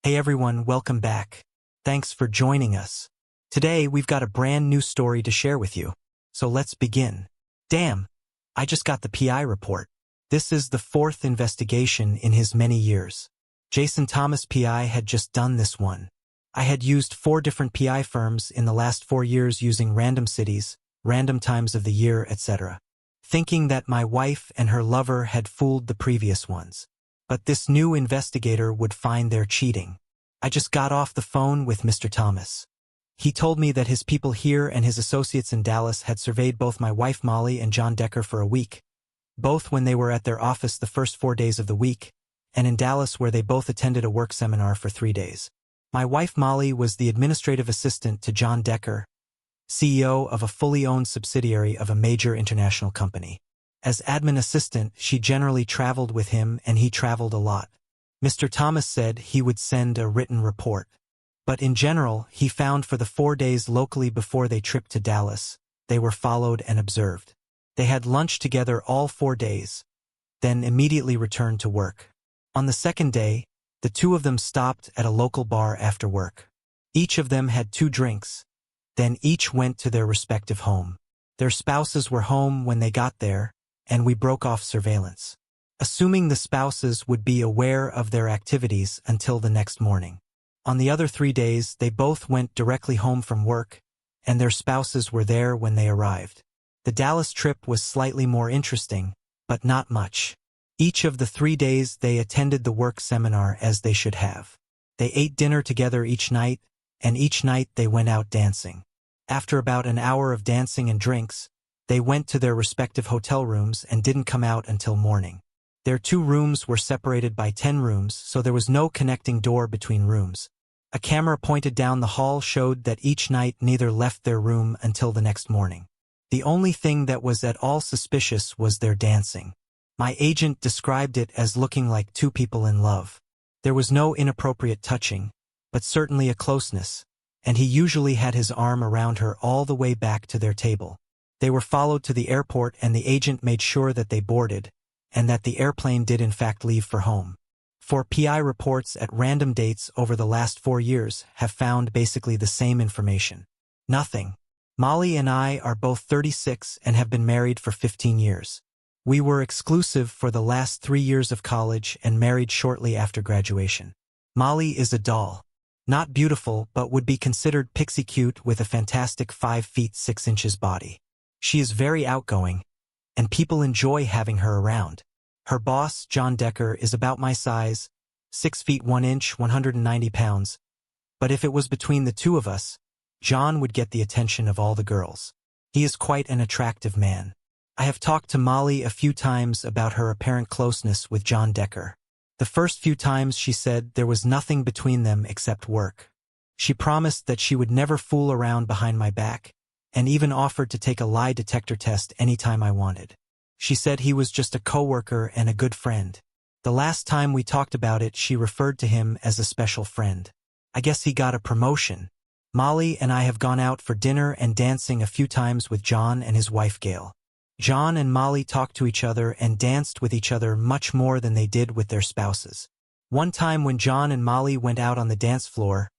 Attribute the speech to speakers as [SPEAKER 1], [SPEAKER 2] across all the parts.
[SPEAKER 1] Hey everyone, welcome back. Thanks for joining us. Today we've got a brand new story to share with you. So let's begin. Damn, I just got the PI report. This is the fourth investigation in his many years. Jason Thomas PI had just done this one. I had used 4 different PI firms in the last 4 years using random cities, random times of the year, etc., thinking that my wife and her lover had fooled the previous ones. But this new investigator would find their cheating. I just got off the phone with Mr. Thomas. He told me that his people here and his associates in Dallas had surveyed both my wife Molly and John Decker for a week, both when they were at their office the first 4 days of the week, and in Dallas where they both attended a work seminar for 3 days. My wife Molly was the administrative assistant to John Decker, CEO of a fully owned subsidiary of a major international company. As admin assistant, she generally traveled with him and he traveled a lot. Mr. Thomas said he would send a written report. But in general, he found for the 4 days locally before they tripped to Dallas, they were followed and observed. They had lunch together all 4 days, then immediately returned to work. On the second day, the 2 of them stopped at a local bar after work. Each of them had 2 drinks. Then each went to their respective home. Their spouses were home when they got there, and we broke off surveillance, assuming the spouses would be aware of their activities until the next morning. On the other 3 days, they both went directly home from work, and their spouses were there when they arrived. The Dallas trip was slightly more interesting, but not much. Each of the 3 days they attended the work seminar as they should have. They ate dinner together each night, and each night they went out dancing. After about an hour of dancing and drinks, they went to their respective hotel rooms and didn't come out until morning. Their 2 rooms were separated by 10 rooms, so there was no connecting door between rooms. A camera pointed down the hall showed that each night neither left their room until the next morning. The only thing that was at all suspicious was their dancing. My agent described it as looking like 2 people in love. There was no inappropriate touching, but certainly a closeness, and he usually had his arm around her all the way back to their table. They were followed to the airport and the agent made sure that they boarded, and that the airplane did in fact leave for home. 4 PI reports at random dates over the last 4 years have found basically the same information. Nothing. Molly and I are both 36 and have been married for 15 years. We were exclusive for the last 3 years of college and married shortly after graduation. Molly is a doll. Not beautiful, but would be considered pixie cute with a fantastic 5 feet 6 inches body. She is very outgoing, and people enjoy having her around. Her boss, John Decker, is about my size, 6 feet 1 inch, 190 pounds. But if it was between the 2 of us, John would get the attention of all the girls. He is quite an attractive man. I have talked to Molly a few times about her apparent closeness with John Decker. The first few times she said there was nothing between them except work. She promised that she would never fool around behind my back, and even offered to take a lie detector test anytime I wanted. She said he was just a coworker and a good friend. The last time we talked about it, she referred to him as a special friend. I guess he got a promotion. Molly and I have gone out for dinner and dancing a few times with John and his wife Gail. John and Molly talked to each other and danced with each other much more than they did with their spouses. One time when John and Molly went out on the dance floor,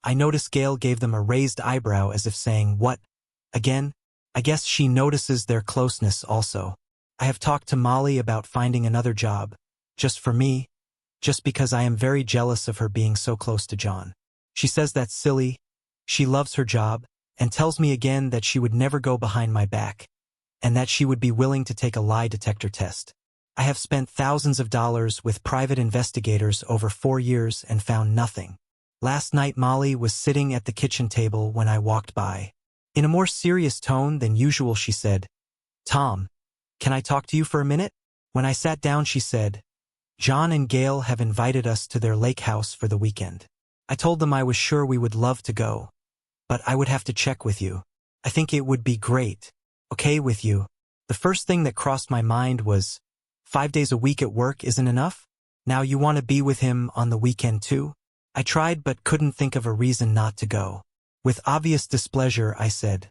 [SPEAKER 1] I noticed Gail gave them a raised eyebrow as if saying, "What? Again?" I guess she notices their closeness also. I have talked to Molly about finding another job, just for me, just because I am very jealous of her being so close to John. She says that's silly. She loves her job, and tells me again that she would never go behind my back, and that she would be willing to take a lie detector test. I have spent thousands of dollars with private investigators over 4 years and found nothing. Last night Molly was sitting at the kitchen table when I walked by. In a more serious tone than usual she said, "Tom, can I talk to you for a minute?" When I sat down she said, "John and Gail have invited us to their lake house for the weekend. I told them I was sure we would love to go, but I would have to check with you. I think it would be great. Okay with you?" The first thing that crossed my mind was, 5 days a week at work isn't enough? Now you want to be with him on the weekend too? I tried but couldn't think of a reason not to go. With obvious displeasure I said,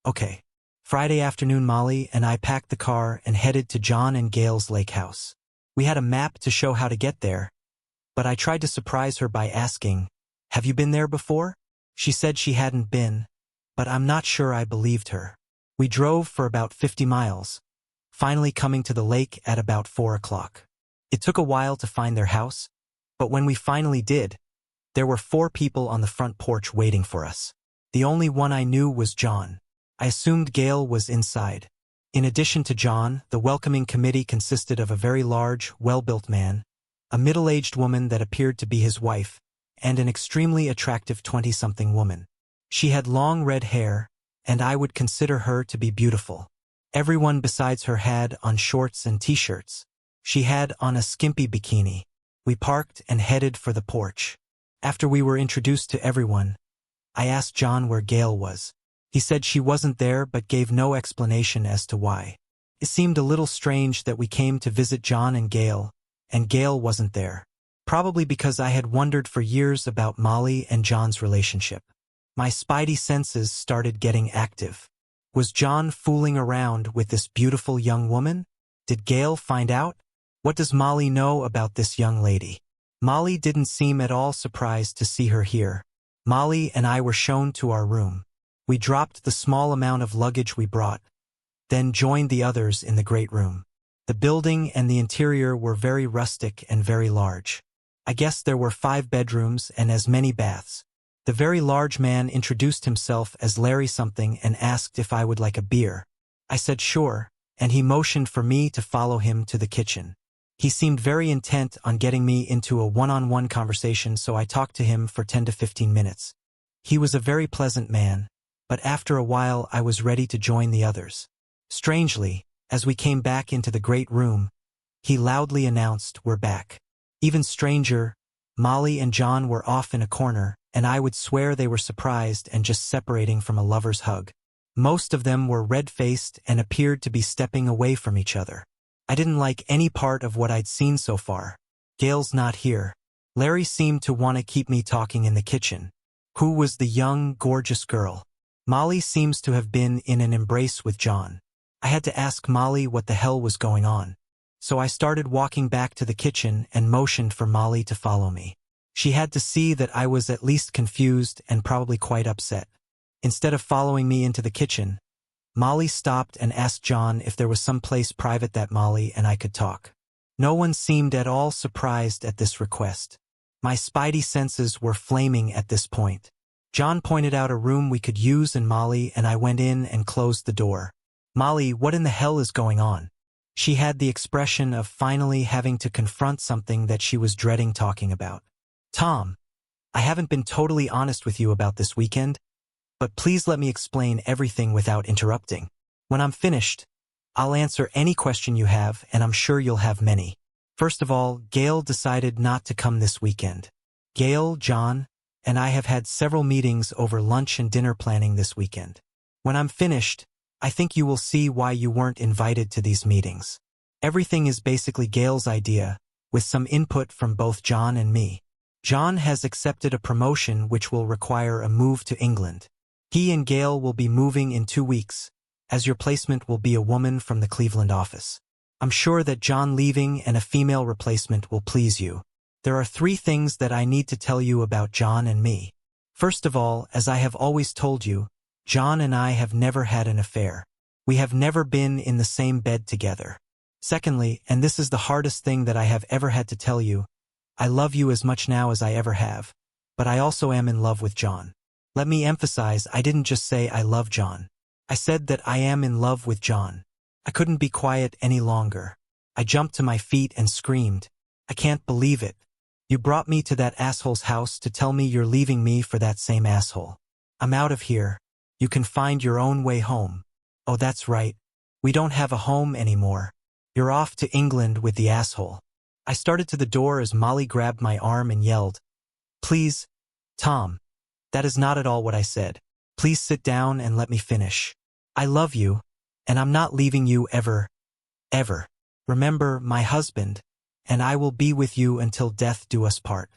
[SPEAKER 1] "Okay." Friday afternoon Molly and I packed the car and headed to John and Gail's lake house. We had a map to show how to get there, but I tried to surprise her by asking, "Have you been there before?" She said she hadn't been, but I'm not sure I believed her. We drove for about 50 miles, finally coming to the lake at about 4 o'clock. It took a while to find their house, but when we finally did, there were 4 people on the front porch waiting for us. The only one I knew was John. I assumed Gail was inside. In addition to John, the welcoming committee consisted of a very large, well-built man, a middle-aged woman that appeared to be his wife, and an extremely attractive 20-something woman. She had long red hair, and I would consider her to be beautiful. Everyone besides her had on shorts and t-shirts. She had on a skimpy bikini. We parked and headed for the porch. After we were introduced to everyone, I asked John where Gail was. He said she wasn't there but gave no explanation as to why. It seemed a little strange that we came to visit John and Gail wasn't there. Probably because I had wondered for years about Molly and John's relationship. My spidey senses started getting active. Was John fooling around with this beautiful young woman? Did Gail find out? What does Molly know about this young lady? Molly didn't seem at all surprised to see her here. Molly and I were shown to our room. We dropped the small amount of luggage we brought, then joined the others in the great room. The building and the interior were very rustic and very large. I guess there were 5 bedrooms and as many baths. The very large man introduced himself as Larry something and asked if I would like a beer. I said sure, and he motioned for me to follow him to the kitchen. He seemed very intent on getting me into a one-on-one conversation, so I talked to him for 10 to 15 minutes. He was a very pleasant man, but after a while I was ready to join the others. Strangely, as we came back into the great room, he loudly announced, "We're back." Even stranger, Molly and John were off in a corner, and I would swear they were surprised and just separating from a lover's hug. Most of them were red-faced and appeared to be stepping away from each other. I didn't like any part of what I'd seen so far. Gail's not here. Larry seemed to want to keep me talking in the kitchen. Who was the young, gorgeous girl? Molly seems to have been in an embrace with John. I had to ask Molly what the hell was going on. So I started walking back to the kitchen and motioned for Molly to follow me. She had to see that I was at least confused and probably quite upset. Instead of following me into the kitchen, Molly stopped and asked John if there was some place private that Molly and I could talk. No one seemed at all surprised at this request. My spidey senses were flaming at this point. John pointed out a room we could use and Molly and I went in and closed the door. "Molly, what in the hell is going on?" She had the expression of finally having to confront something that she was dreading talking about. "Tom, I haven't been totally honest with you about this weekend, but please let me explain everything without interrupting. When I'm finished, I'll answer any question you have, and I'm sure you'll have many. First of all, Gail decided not to come this weekend. Gail, John, and I have had several meetings over lunch and dinner planning this weekend. When I'm finished, I think you will see why you weren't invited to these meetings. Everything is basically Gail's idea, with some input from both John and me. John has accepted a promotion which will require a move to England. He and Gail will be moving in 2 weeks, as your placement will be a woman from the Cleveland office. I'm sure that John leaving and a female replacement will please you. There are 3 things that I need to tell you about John and me. First of all, as I have always told you, John and I have never had an affair. We have never been in the same bed together. Secondly, and this is the hardest thing that I have ever had to tell you, I love you as much now as I ever have, but I also am in love with John. Let me emphasize, I didn't just say I love John. I said that I am in love with John. I couldn't be quiet any longer. I jumped to my feet and screamed, "I can't believe it. You brought me to that asshole's house to tell me you're leaving me for that same asshole. I'm out of here. You can find your own way home." "Oh, that's right. We don't have a home anymore. You're off to England with the asshole." I started to the door as Molly grabbed my arm and yelled, "Please, Tom, that is not at all what I said. Please sit down and let me finish. I love you, and I'm not leaving you ever, ever. Remember, my husband, and I will be with you until death do us part."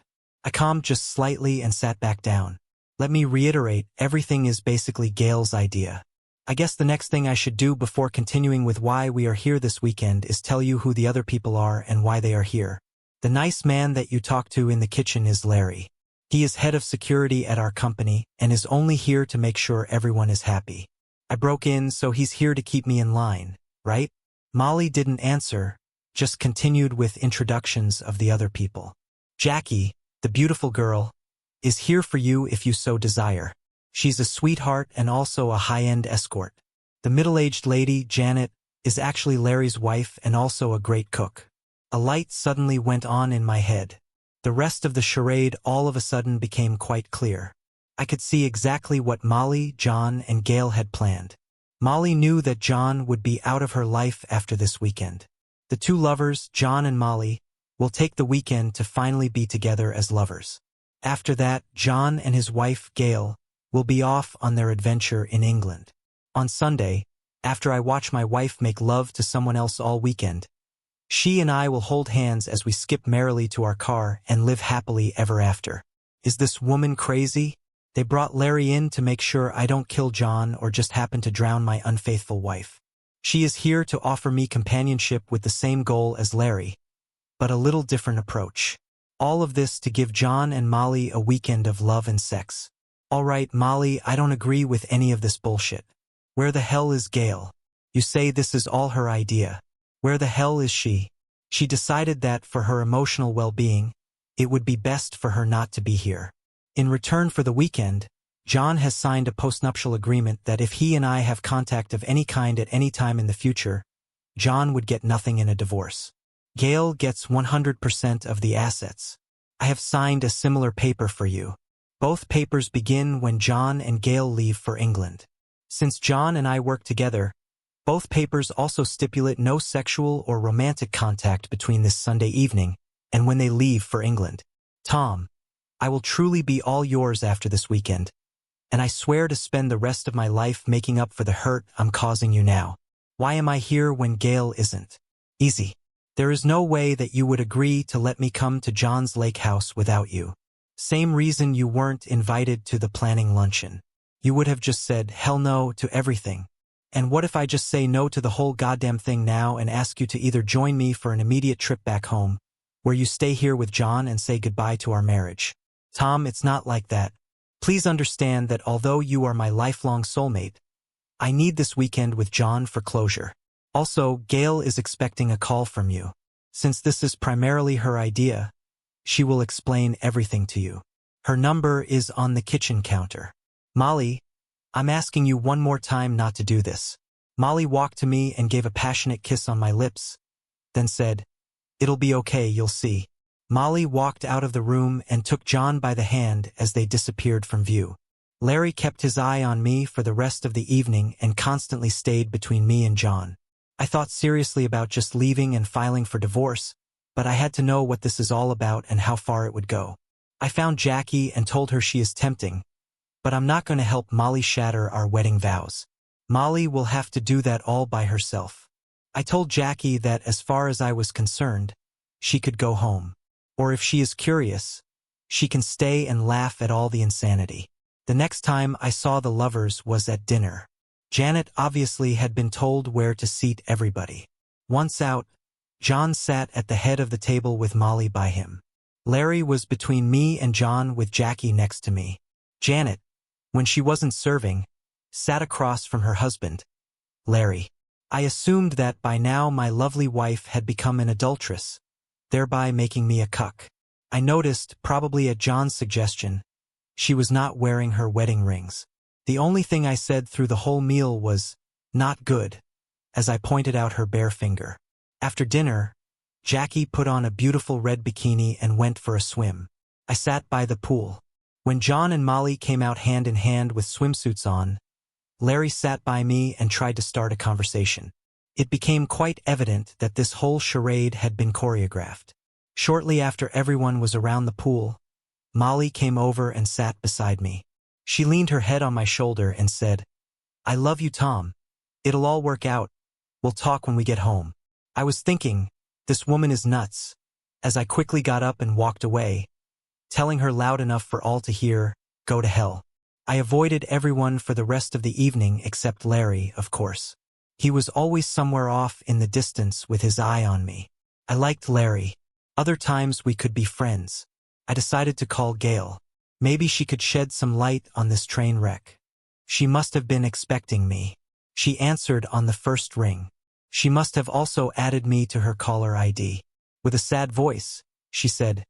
[SPEAKER 1] I calmed just slightly and sat back down. Let me reiterate, everything is basically Gail's idea. I guess the next thing I should do before continuing with why we are here this weekend is tell you who the other people are and why they are here. The nice man that you talk to in the kitchen is Larry. He is head of security at our company and is only here to make sure everyone is happy. I broke in, so he's here to keep me in line, right? Molly didn't answer, just continued with introductions of the other people. Jackie, the beautiful girl, is here for you if you so desire. She's a sweetheart and also a high-end escort. The middle-aged lady, Janet, is actually Larry's wife and also a great cook. A light suddenly went on in my head. The rest of the charade all of a sudden became quite clear. I could see exactly what Molly, John, and Gail had planned. Molly knew that John would be out of her life after this weekend. The two lovers, John and Molly, will take the weekend to finally be together as lovers. After that, John and his wife, Gail, will be off on their adventure in England. On Sunday, after I watch my wife make love to someone else all weekend, she and I will hold hands as we skip merrily to our car and live happily ever after. Is this woman crazy? They brought Larry in to make sure I don't kill John or just happen to drown my unfaithful wife. She is here to offer me companionship with the same goal as Larry, but a little different approach. All of this to give John and Molly a weekend of love and sex. All right, Molly, I don't agree with any of this bullshit. Where the hell is Gail? You say this is all her idea. Where the hell is she? She decided that for her emotional well-being, it would be best for her not to be here. In return for the weekend, John has signed a postnuptial agreement that if he and I have contact of any kind at any time in the future, John would get nothing in a divorce. Gail gets 100% of the assets. I have signed a similar paper for you. Both papers begin when John and Gail leave for England. Since John and I work together, both papers also stipulate no sexual or romantic contact between this Sunday evening and when they leave for England. Tom, I will truly be all yours after this weekend, and I swear to spend the rest of my life making up for the hurt I'm causing you now. Why am I here when Gail isn't? Easy. There is no way that you would agree to let me come to John's lake house without you. Same reason you weren't invited to the planning luncheon. You would have just said hell no to everything. And what if I just say no to the whole goddamn thing now and ask you to either join me for an immediate trip back home, where you stay here with John and say goodbye to our marriage? Tom, it's not like that. Please understand that although you are my lifelong soulmate, I need this weekend with John for closure. Also, Gail is expecting a call from you. Since this is primarily her idea, she will explain everything to you. Her number is on the kitchen counter. Molly, I'm asking you one more time not to do this. Molly walked to me and gave a passionate kiss on my lips, then said, "It'll be okay, you'll see." Molly walked out of the room and took John by the hand as they disappeared from view. Larry kept his eye on me for the rest of the evening and constantly stayed between me and John. I thought seriously about just leaving and filing for divorce, but I had to know what this is all about and how far it would go. I found Jackie and told her she is tempting, but I'm not going to help Molly shatter our wedding vows. Molly will have to do that all by herself. I told Jackie that as far as I was concerned, she could go home. Or if she is curious, she can stay and laugh at all the insanity. The next time I saw the lovers was at dinner. Janet obviously had been told where to seat everybody. Once out, John sat at the head of the table with Molly by him. Larry was between me and John with Jackie next to me. Janet, when she wasn't serving, sat across from her husband, Larry. I assumed that by now my lovely wife had become an adulteress, thereby making me a cuck. I noticed, probably at John's suggestion, she was not wearing her wedding rings. The only thing I said through the whole meal was, "Not good," as I pointed out her bare finger. After dinner, Jackie put on a beautiful red bikini and went for a swim. I sat by the pool. When John and Molly came out hand in hand with swimsuits on, Larry sat by me and tried to start a conversation. It became quite evident that this whole charade had been choreographed. Shortly after everyone was around the pool, Molly came over and sat beside me. She leaned her head on my shoulder and said, "I love you, Tom. It'll all work out. We'll talk when we get home." I was thinking, this woman is nuts, as I quickly got up and walked away, telling her loud enough for all to hear, "Go to hell." I avoided everyone for the rest of the evening except Larry, of course. He was always somewhere off in the distance with his eye on me. I liked Larry. Other times we could be friends. I decided to call Gail. Maybe she could shed some light on this train wreck. She must have been expecting me. She answered on the first ring. She must have also added me to her caller ID. With a sad voice, she said,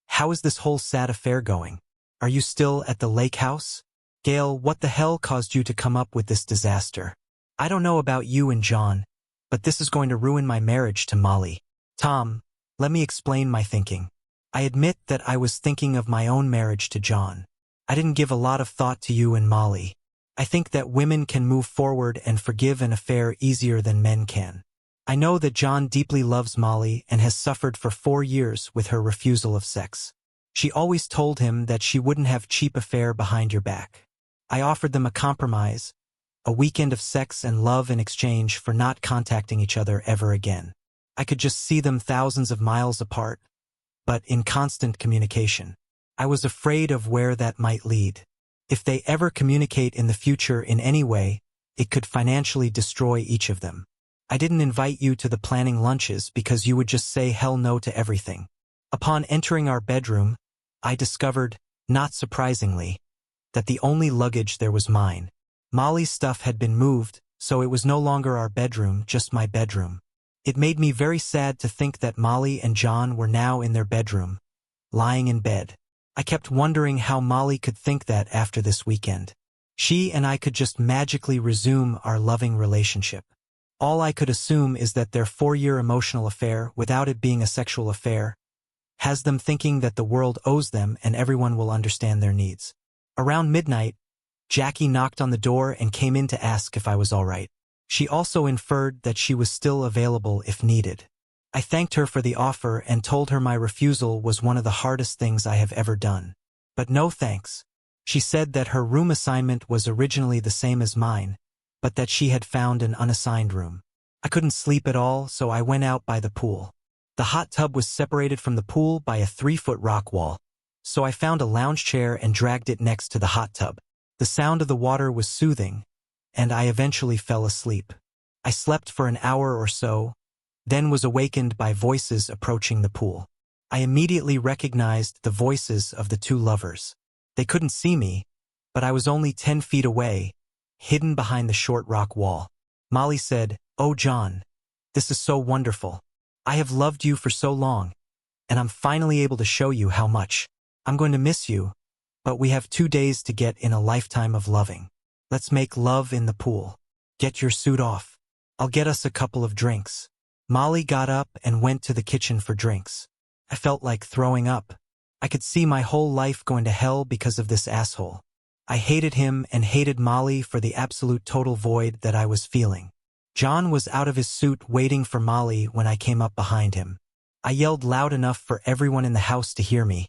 [SPEAKER 1] "How is this whole sad affair going? Are you still at the lake house? Gail, what the hell caused you to come up with this disaster? I don't know about you and John, but this is going to ruin my marriage to Molly." Tom, let me explain my thinking. I admit that I was thinking of my own marriage to John. I didn't give a lot of thought to you and Molly. I think that women can move forward and forgive an affair easier than men can. I know that John deeply loves Molly and has suffered for 4 years with her refusal of sex. She always told him that she wouldn't have cheap affair behind your back. I offered them a compromise, a weekend of sex and love in exchange for not contacting each other ever again. I could just see them thousands of miles apart, but in constant communication. I was afraid of where that might lead. If they ever communicate in the future in any way, it could financially destroy each of them. I didn't invite you to the planning lunches because you would just say hell no to everything. Upon entering our bedroom, I discovered, not surprisingly, that the only luggage there was mine. Molly's stuff had been moved, so it was no longer our bedroom, just my bedroom. It made me very sad to think that Molly and John were now in their bedroom, lying in bed. I kept wondering how Molly could think that after this weekend. She and I could just magically resume our loving relationship. All I could assume is that their 4-year emotional affair, without it being a sexual affair, has them thinking that the world owes them and everyone will understand their needs. Around midnight, Jackie knocked on the door and came in to ask if I was all right. She also inferred that she was still available if needed. I thanked her for the offer and told her my refusal was one of the hardest things I have ever done. But no thanks. She said that her room assignment was originally the same as mine, but that she had found an unassigned room. I couldn't sleep at all, so I went out by the pool. The hot tub was separated from the pool by a 3-foot rock wall, so I found a lounge chair and dragged it next to the hot tub. The sound of the water was soothing, and I eventually fell asleep. I slept for an hour or so, then was awakened by voices approaching the pool. I immediately recognized the voices of the 2 lovers. They couldn't see me, but I was only 10 feet away, hidden behind the short rock wall. Molly said, "Oh John, this is so wonderful. I have loved you for so long, and I'm finally able to show you how much. I'm going to miss you, but we have 2 days to get in a lifetime of loving. Let's make love in the pool. Get your suit off. I'll get us a couple of drinks." Molly got up and went to the kitchen for drinks. I felt like throwing up. I could see my whole life going to hell because of this asshole. I hated him and hated Molly for the absolute total void that I was feeling. John was out of his suit waiting for Molly when I came up behind him. I yelled loud enough for everyone in the house to hear me.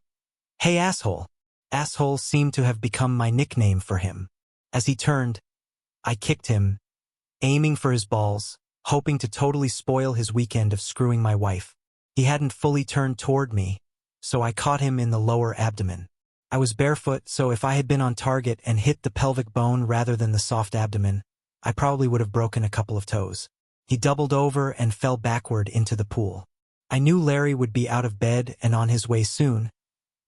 [SPEAKER 1] "Hey asshole." Asshole seemed to have become my nickname for him. As he turned, I kicked him, aiming for his balls, hoping to totally spoil his weekend of screwing my wife. He hadn't fully turned toward me, so I caught him in the lower abdomen. I was barefoot, so if I had been on target and hit the pelvic bone rather than the soft abdomen, I probably would have broken a couple of toes. He doubled over and fell backward into the pool. I knew Larry would be out of bed and on his way soon,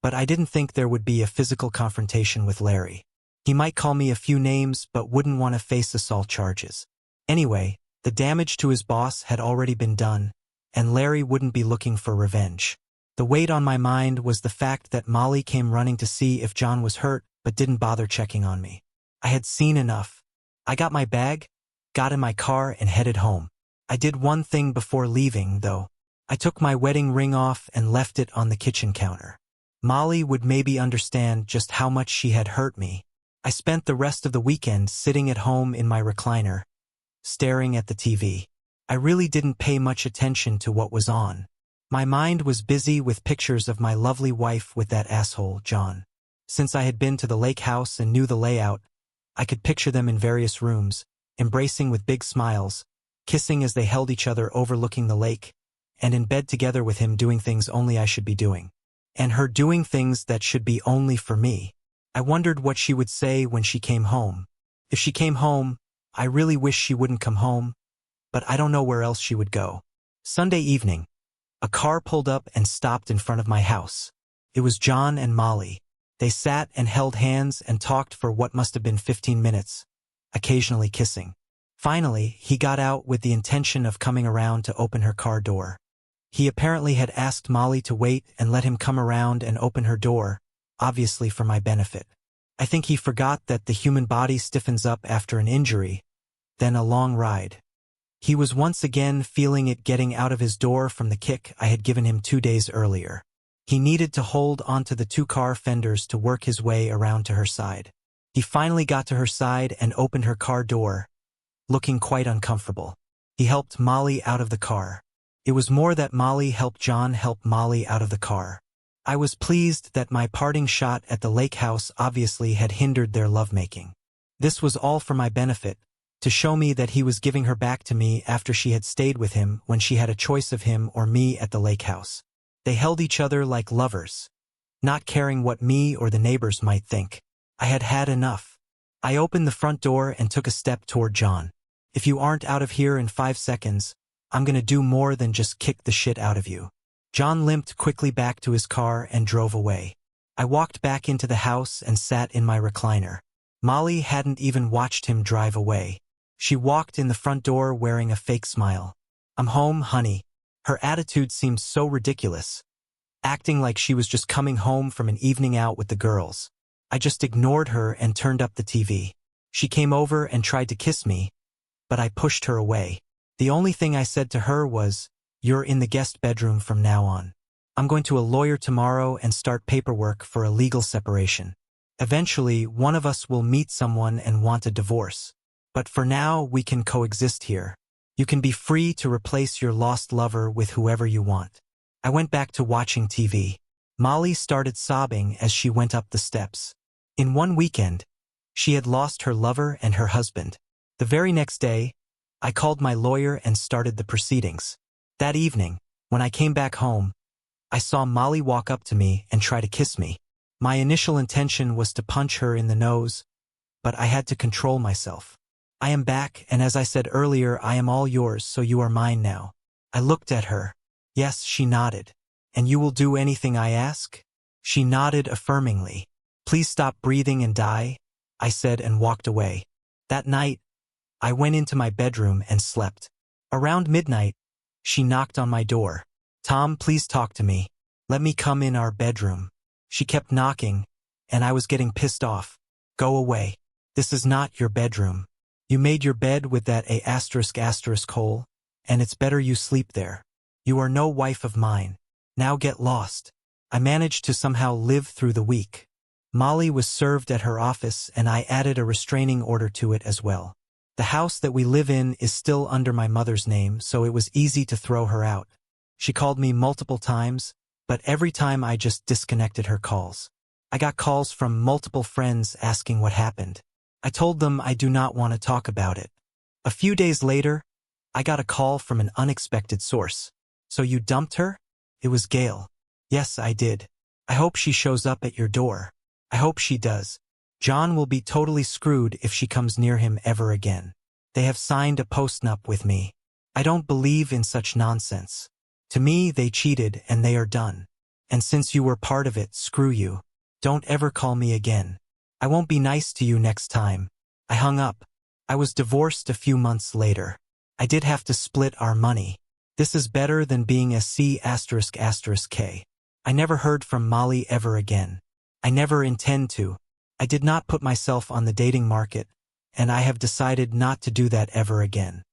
[SPEAKER 1] but I didn't think there would be a physical confrontation with Larry. He might call me a few names but wouldn't want to face assault charges. Anyway, the damage to his boss had already been done, and Larry wouldn't be looking for revenge. The weight on my mind was the fact that Molly came running to see if John was hurt but didn't bother checking on me. I had seen enough. I got my bag, got in my car and headed home. I did one thing before leaving, though. I took my wedding ring off and left it on the kitchen counter. Molly would maybe understand just how much she had hurt me. I spent the rest of the weekend sitting at home in my recliner, staring at the TV. I really didn't pay much attention to what was on. My mind was busy with pictures of my lovely wife with that asshole, John. Since I had been to the lake house and knew the layout, I could picture them in various rooms, embracing with big smiles, kissing as they held each other overlooking the lake, and in bed together with him doing things only I should be doing. And her doing things that should be only for me. I wondered what she would say when she came home. If she came home, I really wish she wouldn't come home, but I don't know where else she would go. Sunday evening. A car pulled up and stopped in front of my house. It was John and Molly. They sat and held hands and talked for what must have been 15 minutes, occasionally kissing. Finally, he got out with the intention of coming around to open her car door. He apparently had asked Molly to wait and let him come around and open her door, obviously for my benefit. I think he forgot that the human body stiffens up after an injury, then a long ride. He was once again feeling it getting out of his door from the kick I had given him 2 days earlier. He needed to hold onto the 2 car fenders to work his way around to her side. He finally got to her side and opened her car door, looking quite uncomfortable. He helped Molly out of the car. It was more that Molly helped John help Molly out of the car. I was pleased that my parting shot at the lake house obviously had hindered their lovemaking. This was all for my benefit, to show me that he was giving her back to me after she had stayed with him when she had a choice of him or me at the lake house. They held each other like lovers, not caring what me or the neighbors might think. I had had enough. I opened the front door and took a step toward John. If you aren't out of here in 5 seconds, I'm gonna do more than just kick the shit out of you. John limped quickly back to his car and drove away. I walked back into the house and sat in my recliner. Molly hadn't even watched him drive away. She walked in the front door wearing a fake smile. "I'm home, honey." Her attitude seemed so ridiculous, acting like she was just coming home from an evening out with the girls. I just ignored her and turned up the TV. She came over and tried to kiss me, but I pushed her away. The only thing I said to her was, "You're in the guest bedroom from now on. I'm going to a lawyer tomorrow and start paperwork for a legal separation. Eventually, one of us will meet someone and want a divorce. But for now, we can coexist here. You can be free to replace your lost lover with whoever you want." I went back to watching TV. Molly started sobbing as she went up the steps. In one weekend, she had lost her lover and her husband. The very next day, I called my lawyer and started the proceedings. That evening, when I came back home, I saw Molly walk up to me and try to kiss me. My initial intention was to punch her in the nose, but I had to control myself. "I am back, and as I said earlier, I am all yours, so you are mine now." I looked at her. "Yes," she nodded. "And you will do anything I ask?" She nodded affirmingly. "Please stop breathing and die," I said and walked away. That night, I went into my bedroom and slept. Around midnight, she knocked on my door. "Tom, please talk to me. Let me come in our bedroom." She kept knocking, and I was getting pissed off. "Go away. This is not your bedroom. You made your bed with that *** hole, and it's better you sleep there. You are no wife of mine. Now get lost." I managed to somehow live through the week. Molly was served at her office, and I added a restraining order to it as well. The house that we live in is still under my mother's name, so it was easy to throw her out. She called me multiple times, but every time I just disconnected her calls. I got calls from multiple friends asking what happened. I told them I do not want to talk about it. A few days later, I got a call from an unexpected source. "So you dumped her?" It was Gail. "Yes, I did. I hope she shows up at your door." "I hope she does. John will be totally screwed if she comes near him ever again. They have signed a postnup with me. I don't believe in such nonsense. To me, they cheated and they are done. And since you were part of it, screw you. Don't ever call me again. I won't be nice to you next time." I hung up. I was divorced a few months later. I did have to split our money. This is better than being a C***K. I never heard from Molly ever again. I never intend to. I did not put myself on the dating market, and I have decided not to do that ever again.